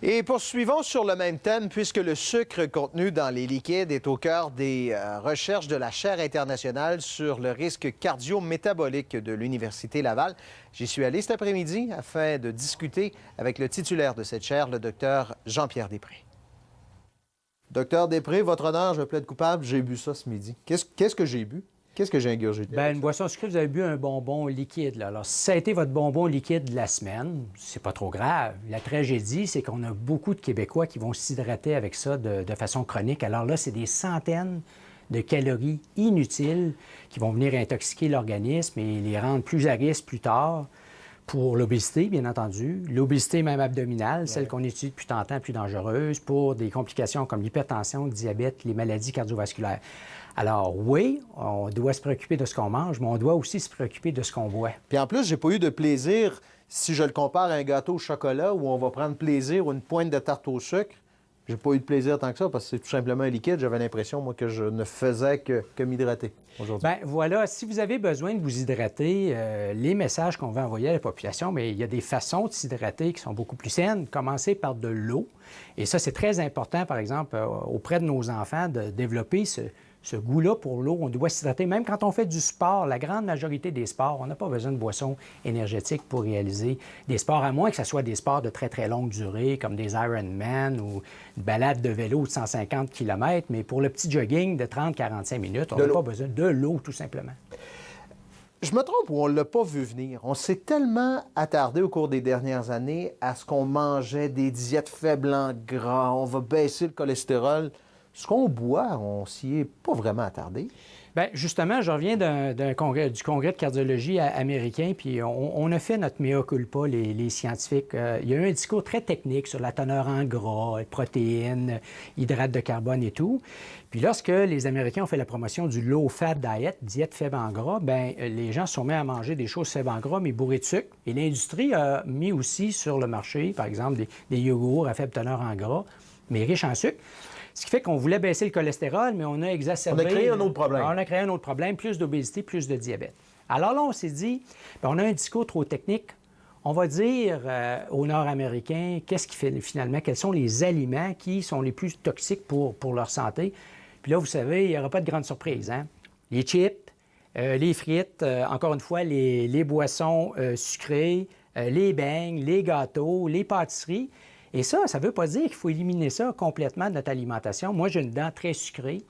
Et poursuivons sur le même thème, puisque le sucre contenu dans les liquides est au cœur des recherches de la chaire internationale sur le risque cardio-métabolique de l'Université Laval. J'y suis allé cet après-midi afin de discuter avec le titulaire de cette chaire, le docteur Jean-Pierre Després. Docteur Després, votre honneur, je plaide coupable, j'ai bu ça ce midi. Qu'est-ce que j'ai bu? Qu'est-ce que j'ai ingurgité? Bien, une boisson sucrée, vous avez bu un bonbon liquide. Là. Alors, si ça a été votre bonbon liquide de la semaine, c'est pas trop grave. La tragédie, c'est qu'on a beaucoup de Québécois qui vont s'hydrater avec ça de façon chronique. Alors là, c'est des centaines de calories inutiles qui vont venir intoxiquer l'organisme et les rendre plus à risque plus tard pour l'obésité, bien entendu, l'obésité même abdominale, celle qu'on étudie depuis tant de temps, plus dangereuse, pour des complications comme l'hypertension, le diabète, les maladies cardiovasculaires. Alors oui, on doit se préoccuper de ce qu'on mange, mais on doit aussi se préoccuper de ce qu'on boit. Puis en plus, j'ai pas eu de plaisir, si je le compare à un gâteau au chocolat où on va prendre plaisir ou une pointe de tarte au sucre, j'ai pas eu de plaisir tant que ça parce que c'est tout simplement un liquide. J'avais l'impression, moi, que je ne faisais que m'hydrater aujourd'hui. Bien, voilà, si vous avez besoin de vous hydrater, les messages qu'on va envoyer à la population, mais il y a des façons de s'hydrater qui sont beaucoup plus saines. Commencer par de l'eau. Et ça, c'est très important, par exemple, auprès de nos enfants, de développer ce goût-là pour l'eau. On doit s'hydrater. Même quand on fait du sport, la grande majorité des sports, on n'a pas besoin de boissons énergétiques pour réaliser des sports, à moins que ce soit des sports de très, très longue durée, comme des Ironman ou une balade de vélo de 150 km. Mais pour le petit jogging de 30-45 minutes, on n'a pas besoin de l'eau, tout simplement. Je me trompe ou on ne l'a pas vu venir? On s'est tellement attardé au cours des dernières années à ce qu'on mangeait des diètes faibles en gras, on va baisser le cholestérol. Ce qu'on boit, on s'y est pas vraiment attardé. Bien, justement, je reviens du congrès de cardiologie américain, puis on a fait notre mea culpa, les scientifiques. Il y a eu un discours très technique sur la teneur en gras, protéines, hydrates de carbone et tout. Puis lorsque les Américains ont fait la promotion du low-fat diet, diète faible en gras, bien, les gens se sont mis à manger des choses faibles en gras, mais bourrées de sucre. Et l'industrie a mis aussi sur le marché, par exemple, des yogourts à faible teneur en gras, mais riches en sucre. Ce qui fait qu'on voulait baisser le cholestérol, mais on a exacerbé... On a créé un autre problème. On a créé un autre problème, plus d'obésité, plus de diabète. Alors là, on s'est dit, bien, on a un discours trop technique. On va dire aux Nord-Américains, qu'est-ce qui fait finalement, quels sont les aliments qui sont les plus toxiques pour leur santé. Puis là, vous savez, il n'y aura pas de grande surprise. Hein? Les chips, les frites, encore une fois, les boissons sucrées, les beignes, les gâteaux, les pâtisseries. Et ça ne veut pas dire qu'il faut éliminer ça complètement de notre alimentation. Moi, j'ai une dent très sucrée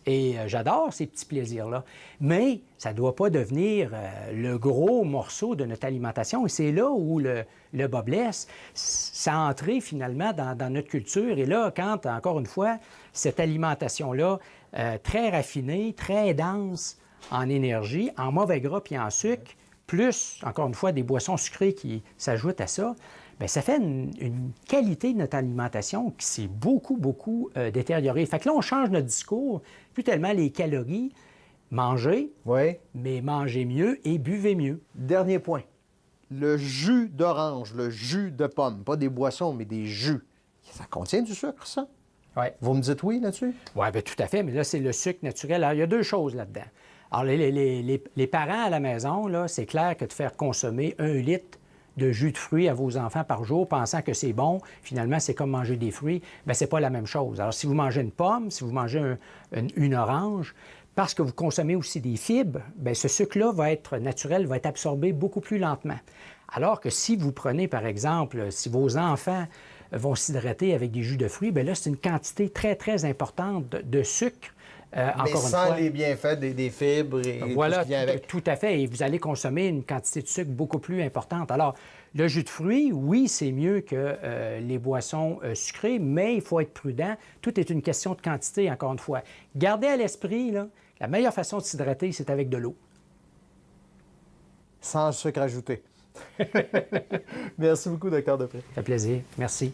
et j'adore ces petits plaisirs-là. Mais ça ne doit pas devenir le gros morceau de notre alimentation. Et c'est là où le bas blesse. Ça a entré finalement dans notre culture. Et là, quand, encore une fois, cette alimentation-là, très raffinée, très dense en énergie, en mauvais gras puis en sucre, plus, encore une fois, des boissons sucrées qui s'ajoutent à ça, bien, ça fait une qualité de notre alimentation qui s'est beaucoup, beaucoup détériorée. Fait que là, on change notre discours, plus tellement les calories. Mangez, oui, mais mangez mieux et buvez mieux. Dernier point, le jus d'orange, le jus de pomme, pas des boissons, mais des jus, ça contient du sucre, ça? Oui. Vous me dites oui là-dessus? Oui, bien tout à fait, mais là, c'est le sucre naturel. Alors, il y a deux choses là-dedans. Alors, les parents à la maison, là, c'est clair que de faire consommer 1 litre de jus de fruits à vos enfants par jour, pensant que c'est bon, finalement, c'est comme manger des fruits, bien, c'est pas la même chose. Alors, si vous mangez une pomme, si vous mangez une orange, parce que vous consommez aussi des fibres, bien, ce sucre-là va être naturel, va être absorbé beaucoup plus lentement. Alors que si vous prenez, par exemple, si vos enfants vont s'hydrater avec des jus de fruits, bien là, c'est une quantité très, très importante de sucre. Mais sans les bienfaits des fibres et voilà, tout ce qui vient avec. Tout à fait. Et vous allez consommer une quantité de sucre beaucoup plus importante. Alors, le jus de fruits, oui, c'est mieux que les boissons sucrées, mais il faut être prudent. Tout est une question de quantité, encore une fois. Gardez à l'esprit, là, la meilleure façon de s'hydrater, c'est avec de l'eau. Sans sucre ajouté. Merci beaucoup, Dr. Després. Ça fait plaisir. Merci.